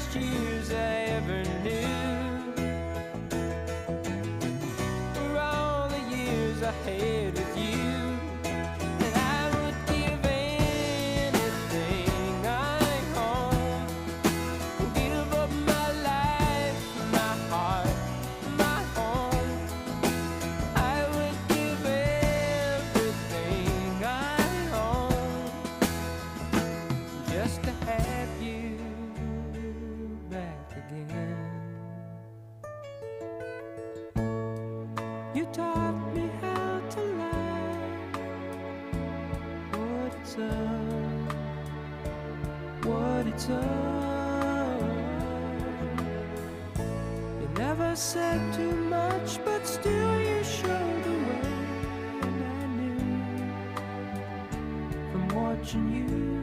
happiest years I ever knew were all the years I had with you. And I would give anything I own, give up my life, my heart, my home. I would give everything I own just to have you back again. You taught me how to love, what it's up, what it's up. You never said too much, but still you showed the way. And I knew from watching you